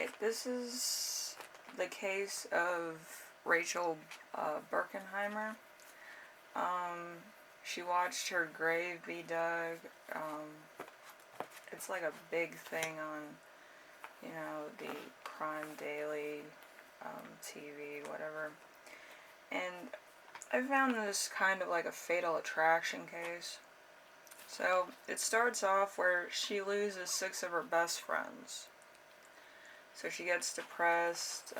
Alright, this is the case of Rachel Burkheimer. She watched her grave be dug. It's like a big thing on, the Crime Daily, TV, whatever. And I found this kind of like a fatal attraction case. So it starts off where she loses 6 of her best friends. So she gets depressed,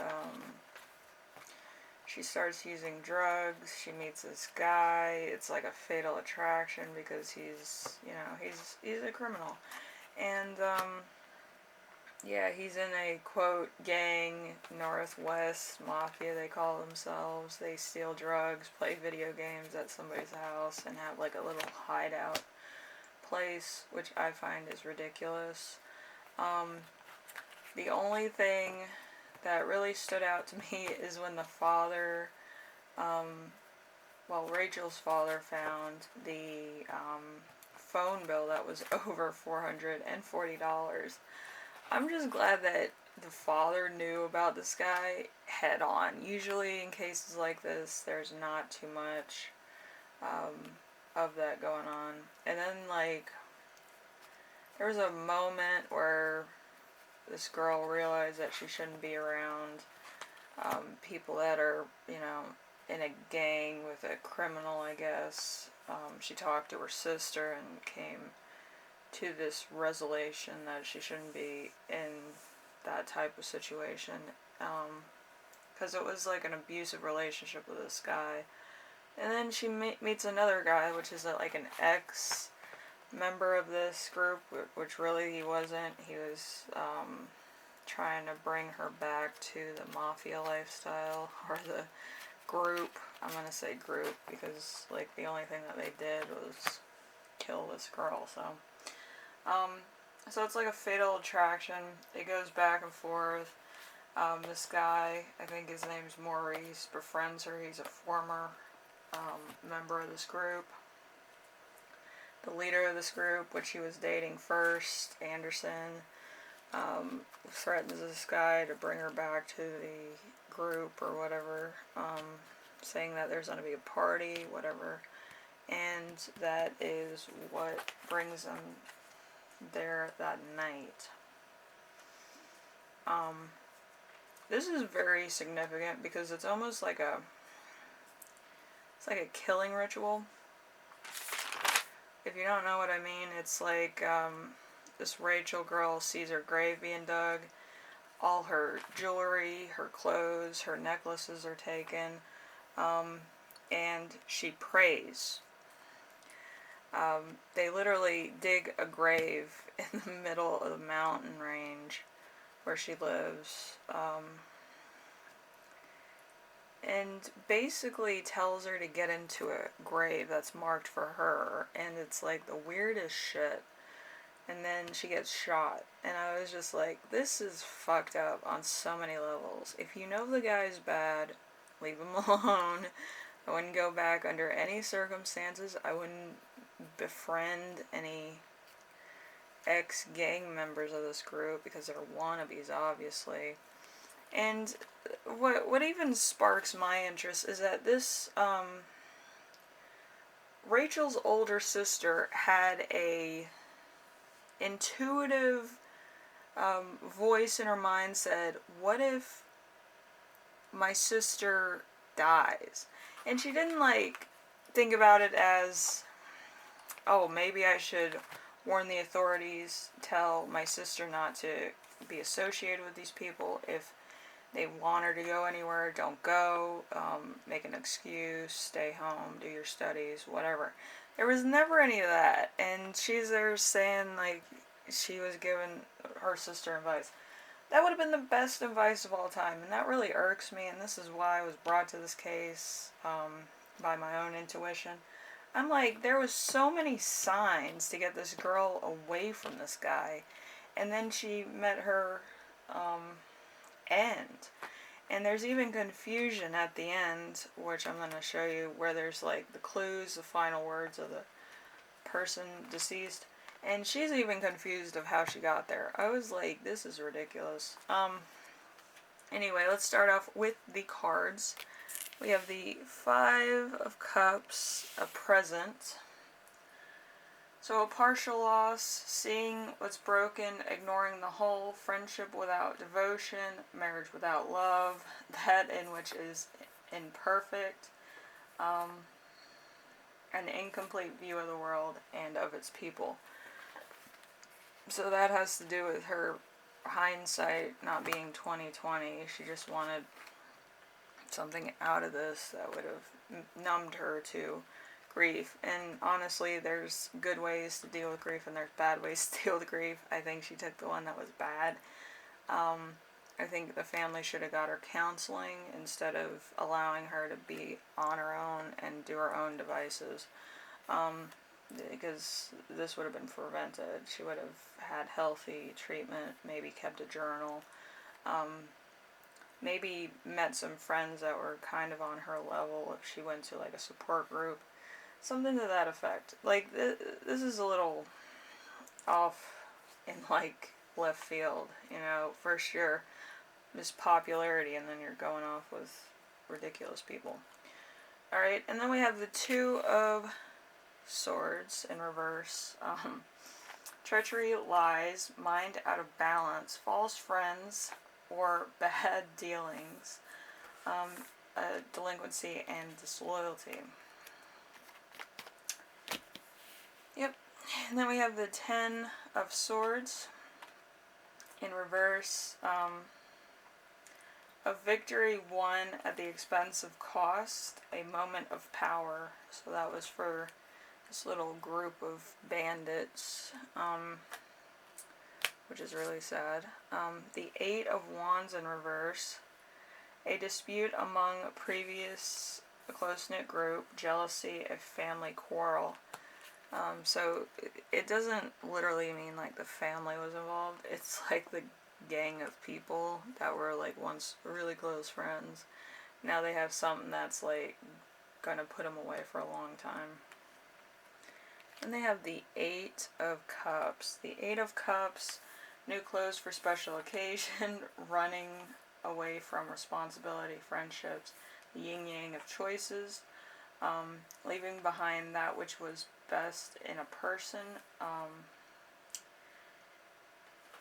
she starts using drugs, she meets this guy. It's like a fatal attraction because he's a criminal. And, yeah, he's in a, quote, gang, Northwest Mafia, they call themselves. They steal drugs, play video games at somebody's house, and have like a little hideout place, which I find is ridiculous. The only thing that really stood out to me is when the father, Rachel's father found the phone bill that was over $440. I'm just glad that the father knew about this guy head on. Usually in cases like this, there's not too much of that going on. And then, there was a moment where this girl realized that she shouldn't be around people that are, in a gang with a criminal, I guess. She talked to her sister and came to this resolution that she shouldn't be in that type of situation. Because it was like an abusive relationship with this guy. And then she meets another guy, which is like an ex-member of this group, which really he wasn't. He was trying to bring her back to the mafia lifestyle, or the group. I'm going to say group because, the only thing that they did was kill this girl, so. So it's like a fatal attraction. It goes back and forth. This guy, I think his name's Maurice, befriends her. He's a former member of this group. The leader of this group, which he was dating first, Anderson, threatens this guy to bring her back to the group or whatever, saying that there's going to be a party, whatever, and that is what brings them there that night. This is very significant because it's almost like a killing ritual. If you don't know what I mean, it's like this Rachel girl sees her grave being dug. All her jewelry, her clothes, her necklaces are taken, and she prays. They literally dig a grave in the middle of the mountain range where she lives, and basically tells her to get into a grave that's marked for her, and it's like the weirdest shit. And then she gets shot, and I was just like, this is fucked up on so many levels. If you know the guy's bad, leave him alone. I wouldn't go back under any circumstances. I wouldn't befriend any ex-gang members of this group because they're wannabes, obviously. And what even sparks my interest is that this Rachel's older sister had a intuitive voice in her mind said, what if my sister dies? And she didn't think about it as, oh, maybe I should warn the authorities, tell my sister not to be associated with these people. If they want her to go anywhere, don't go, make an excuse, stay home, do your studies, whatever. There was never any of that, and she's there saying, she was giving her sister advice. That would have been the best advice of all time, and that really irks me, and this is why I was brought to this case, by my own intuition. I'm like, there was so many signs to get this girl away from this guy, and then she met her, end. And there's even confusion at the end, which I'm going to show you, where there's the clues, the final words of the person deceased. And she's even confused of how she got there. I was like, this is ridiculous. Anyway, let's start off with the cards. We have the Five of Cups, a present. So a partial loss, seeing what's broken, ignoring the whole, friendship without devotion, marriage without love, that in which is imperfect, an incomplete view of the world and of its people. So that has to do with her hindsight not being 20/20. She just wanted something out of this that would have numbed her to grief. And honestly, there's good ways to deal with grief and there's bad ways to deal with grief. I think she took the one that was bad. I think the family should have got her counseling instead of allowing her to be on her own and do her own devices. Because this would have been prevented. She would have had healthy treatment, maybe kept a journal, maybe met some friends that were kind of on her level if she went to like a support group, something to that effect. Like, this is a little off in like left field, you know. First you're Miss Popularity and then you're going off with ridiculous people. Alright, and then we have the Two of Swords in reverse. Treachery, lies, mind out of balance, false friends, or bad dealings, delinquency and disloyalty. Yep. And then we have the Ten of Swords in reverse. A victory won at the expense of cost, a moment of power. So that was for this little group of bandits, which is really sad. The Eight of Wands in reverse. A dispute among previous close-knit group, jealousy, a family quarrel. So it doesn't literally mean like the family was involved. It's like the gang of people that were like once really close friends. Now they have something that's like gonna put them away for a long time. And they have the Eight of Cups. The Eight of Cups, new clothes for special occasion, running away from responsibility, friendships, the yin-yang of choices, leaving behind that which was best in a person,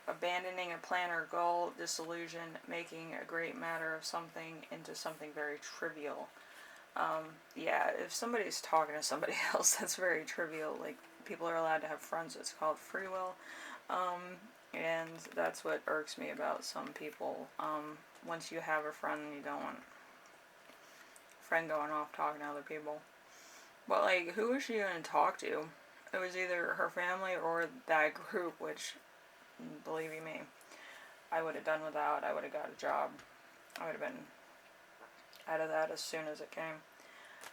abandoning a plan or goal, disillusion, making a great matter of something into something very trivial. Yeah, if somebody's talking to somebody else, that's very trivial. Like, people are allowed to have friends. It's called free will. And that's what irks me about some people. Once you have a friend, you don't want a friend going off talking to other people. But, like, who was she going to talk to? It was either her family or that group, which, believe you me, I would have done without. I would have got a job. I would have been out of that as soon as it came.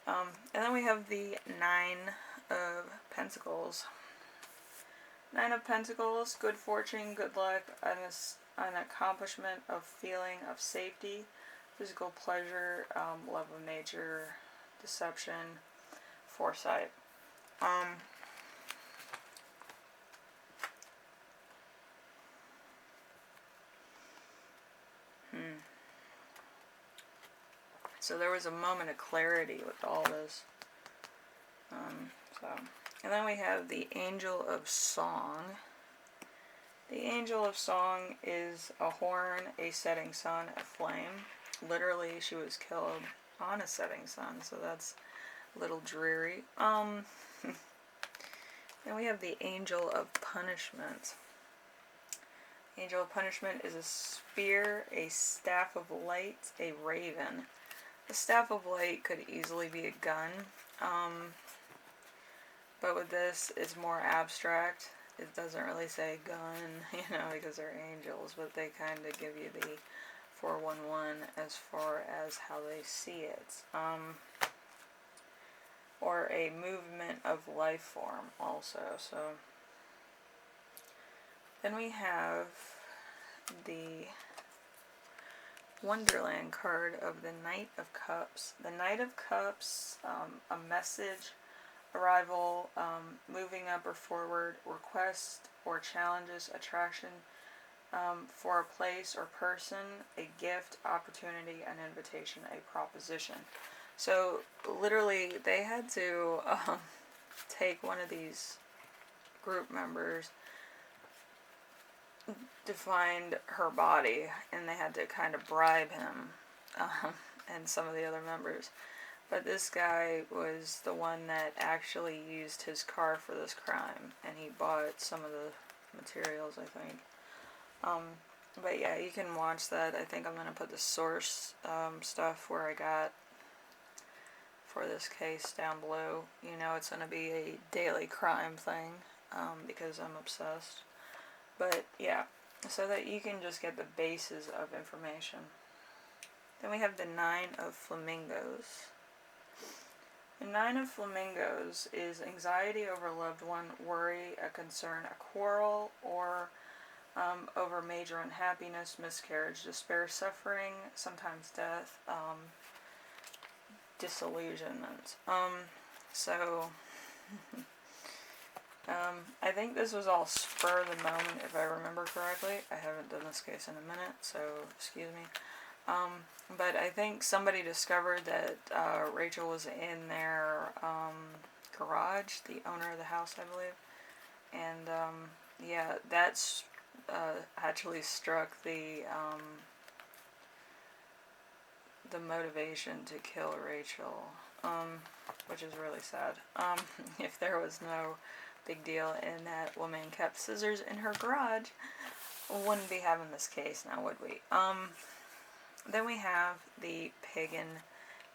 And then we have the Nine of Pentacles. Nine of Pentacles, good fortune, good luck, an accomplishment of feeling of safety, physical pleasure, love of nature, deception, foresight. So there was a moment of clarity with all this. And then we have the Angel of Song. The Angel of Song is a horn, a setting sun, a flame. Literally, she was killed on a setting sun, so that's a little dreary. Then we have the Angel of Punishment. Angel of Punishment is a spear, a staff of light, a raven. The staff of light could easily be a gun, but with this, it's more abstract. It doesn't really say gun, you know, because they're angels, but they kind of give you the 411 as far as how they see it. Or a movement of life form also. So then we have the Wonderland card of the Knight of Cups. The Knight of Cups, a message arrival, moving up or forward, request or challenges, attraction for a place or person, a gift, opportunity, an invitation, a proposition. So literally, they had to take one of these group members to find her body, and they had to kind of bribe him and some of the other members. But this guy was the one that actually used his car for this crime, and he bought some of the materials, I think. But yeah, you can watch that. I think I'm going to put the source stuff where I got for this case down below. You know, it's going to be a daily crime thing because I'm obsessed. But yeah, so that you can just get the basis of information. Then we have the 9 of Flamingos. The 9 of Flamingos is anxiety over a loved one, worry, a concern, a quarrel, or over major unhappiness, miscarriage, despair, suffering, sometimes death, disillusionment. I think this was all spur of the moment, if I remember correctly. I haven't done this case in a minute, so excuse me. But I think somebody discovered that Rachel was in their garage, the owner of the house, I believe. And yeah, that's actually struck the motivation to kill Rachel, which is really sad. If there was no big deal and that woman kept scissors in her garage, we wouldn't be having this case now, would we? Then we have the pagan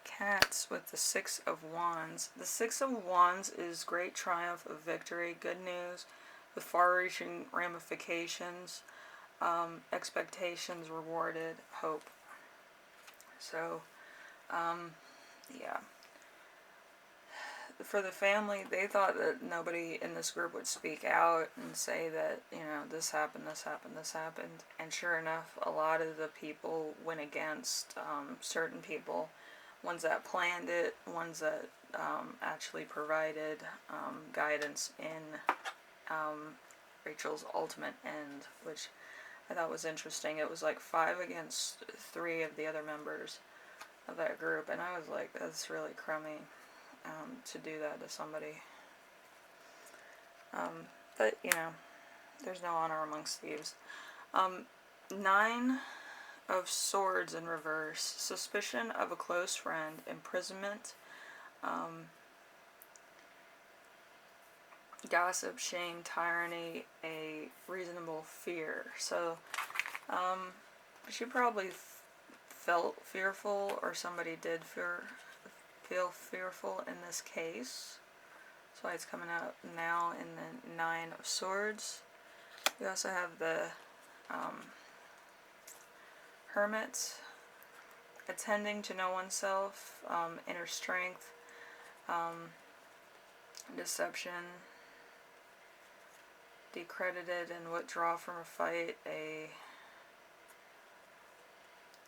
cats with the 6 of Wands. The 6 of Wands is great triumph of victory, good news with far-reaching ramifications, expectations rewarded, hope. So, yeah. For the family, they thought that nobody in this group would speak out and say that, you know, this happened, this happened, this happened. And sure enough, a lot of the people went against certain people. Ones that planned it, ones that actually provided guidance in Rachel's ultimate end, which I thought was interesting. It was like 5 against 3 of the other members of that group, and I was like, that's really crummy. To do that to somebody. But, you know, there's no honor amongst thieves. 9 of Swords in reverse. Suspicion of a close friend. Imprisonment. Gossip, shame, tyranny, a reasonable fear. So, she probably felt fearful, or somebody did feel fearful in this case. That's why it's coming out now in the 9 of Swords. We also have the Hermit, attending to know oneself, inner strength, deception, decredited and withdraw from a fight, a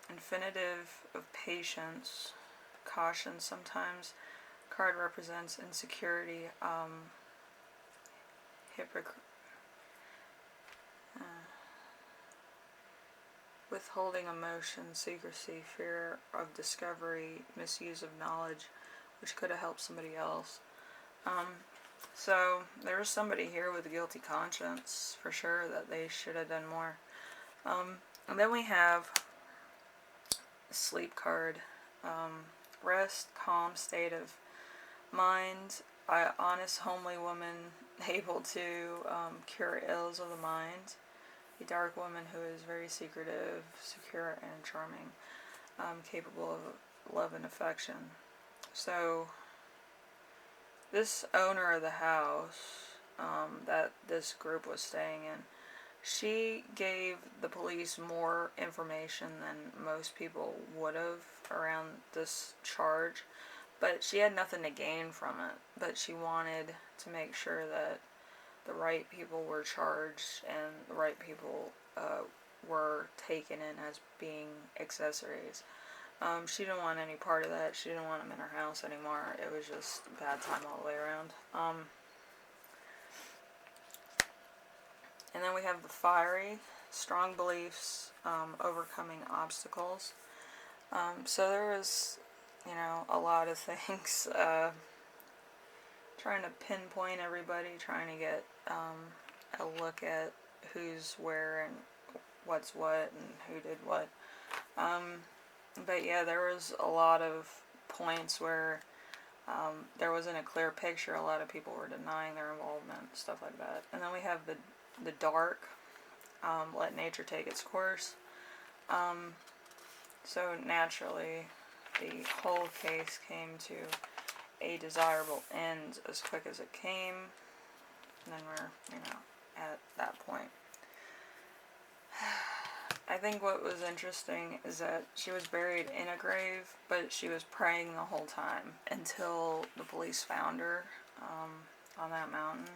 infinitive of patience, caution. Sometimes card represents insecurity, withholding emotion, secrecy, fear of discovery, misuse of knowledge, which could have helped somebody else. So there's somebody here with a guilty conscience for sure that they should have done more. And then we have the sleep card. Rest, calm state of mind, honest, homely woman, able to cure ills of the mind. A dark woman who is very secretive, secure, and charming, capable of love and affection. So, this owner of the house that this group was staying in, she gave the police more information than most people would have around this charge, but she had nothing to gain from it. But she wanted to make sure that the right people were charged and the right people were taken in as being accessories. She didn't want any part of that. She didn't want him in her house anymore. It was just a bad time all the way around. And then we have the fiery, strong beliefs, overcoming obstacles. So there was, a lot of things, trying to pinpoint everybody, trying to get a look at who's where and what's what and who did what. But yeah, there was a lot of points where there wasn't a clear picture. A lot of people were denying their involvement, stuff like that. And then we have the dark, let nature take its course. So naturally, the whole case came to a desirable end as quick as it came. And then we're, at that point. I think what was interesting is that she was buried in a grave, but she was praying the whole time until the police found her on that mountain.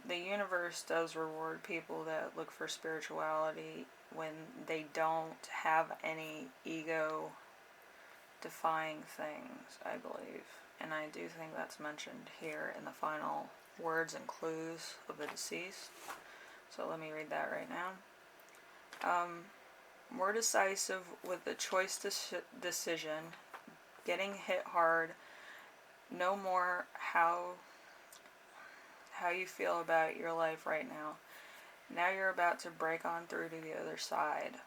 The universe does reward people that look for spirituality when they don't have any ego-defying things, I believe. And I do think that's mentioned here in the final words and clues of the deceased. So let me read that right now. More decisive with a choice decision, getting hit hard, know more how you feel about your life right now. Now you're about to break on through to the other side.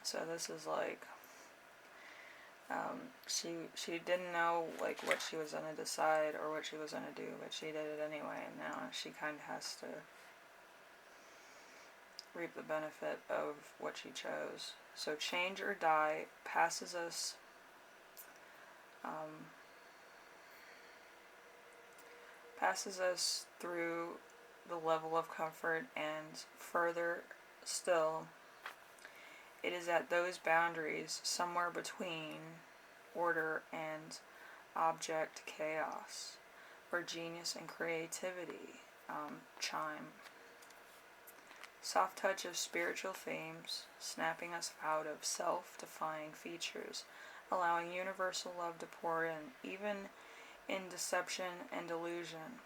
So this is like, she didn't know like what she was gonna decide or what she was gonna do, but she did it anyway, and now she kind of has to reap the benefit of what she chose. So change or die passes us through the level of comfort, and further still, it is at those boundaries, somewhere between order and object chaos, where genius and creativity chime. Soft touch of spiritual themes, snapping us out of self-defying features, allowing universal love to pour in, even in deception and delusion.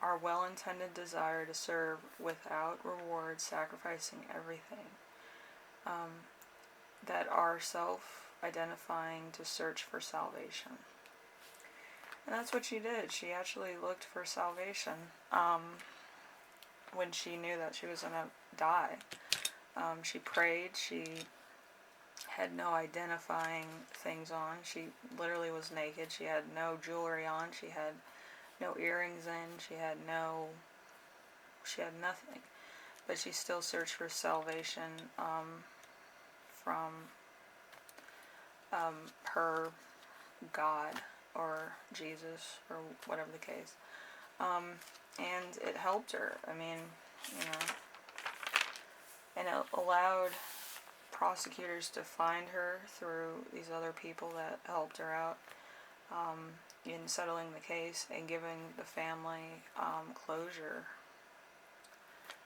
Our well-intended desire to serve without reward, sacrificing everything. That are self-identifying to search for salvation. And that's what she did. She actually looked for salvation when she knew that she was going to die. She prayed. She had no identifying things on. She literally was naked. She had no jewelry on. She had no earrings in. She had nothing. But she still searched for salvation from her God or Jesus or whatever the case. And it helped her. I mean, and it allowed prosecutors to find her through these other people that helped her out in settling the case and giving the family closure.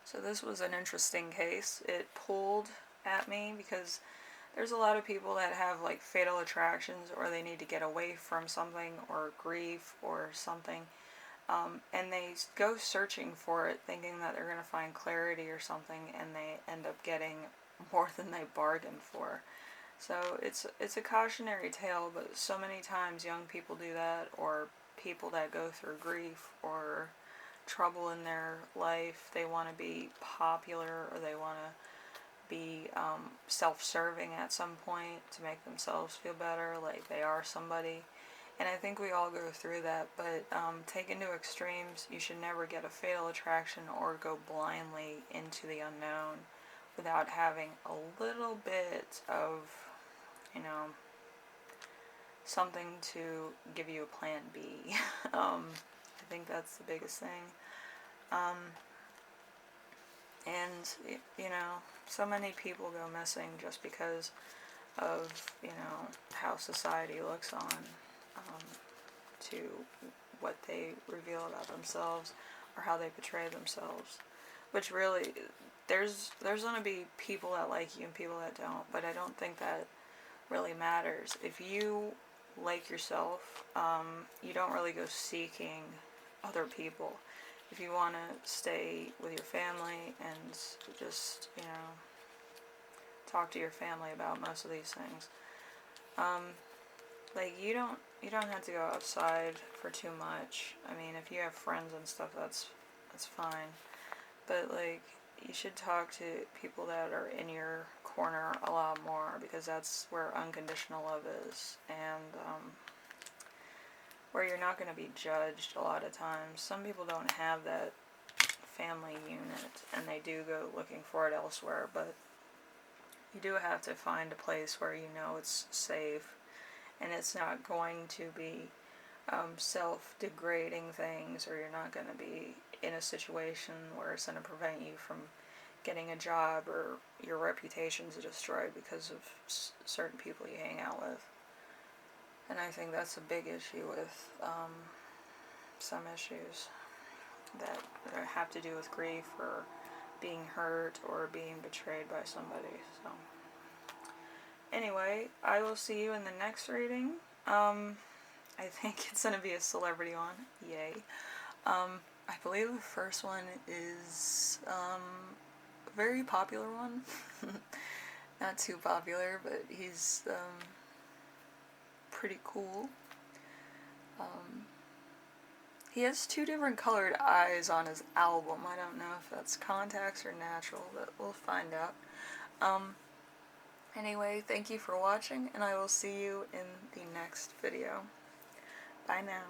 So this was an interesting case. It pulled at me because there's a lot of people that have like fatal attractions, or they need to get away from something or grief or something, and they go searching for it thinking that they're going to find clarity or something, and they end up getting more than they bargained for. So it's a cautionary tale, but so many times young people do that, or people that go through grief or trouble in their life. They want to be popular, or they want to be self-serving at some point to make themselves feel better, like they are somebody. And I think we all go through that, but taken to extremes, you should never get a fatal attraction or go blindly into the unknown without having a little bit of, something to give you a plan B. I think that's the biggest thing. And, so many people go missing just because of, how society looks on to what they reveal about themselves or how they portray themselves. Which really, there's going to be people that like you and people that don't, but I don't think that really matters. If you like yourself, you don't really go seeking other people. If you want to stay with your family and just, you know, talk to your family about most of these things, like you don't have to go outside for too much. I mean, if you have friends and stuff, that's fine. But like, you should talk to people that are in your corner a lot more, because that's where unconditional love is, and where you're not going to be judged a lot of times. Some people don't have that family unit, and they do go looking for it elsewhere, but you do have to find a place where you know it's safe, and it's not going to be self-degrading things, or you're not going to be in a situation where it's going to prevent you from getting a job, or your reputation's destroyed because of certain people you hang out with. And I think that's a big issue with some issues that have to do with grief, or being hurt, or being betrayed by somebody. So anyway, I will see you in the next reading. I think it's going to be a celebrity one. Yay. I believe the first one is a very popular one. Not too popular, but he's pretty cool. He has 2 different colored eyes on his album. I don't know if that's contacts or natural, but we'll find out. Anyway, thank you for watching, and I will see you in the next video. Bye now.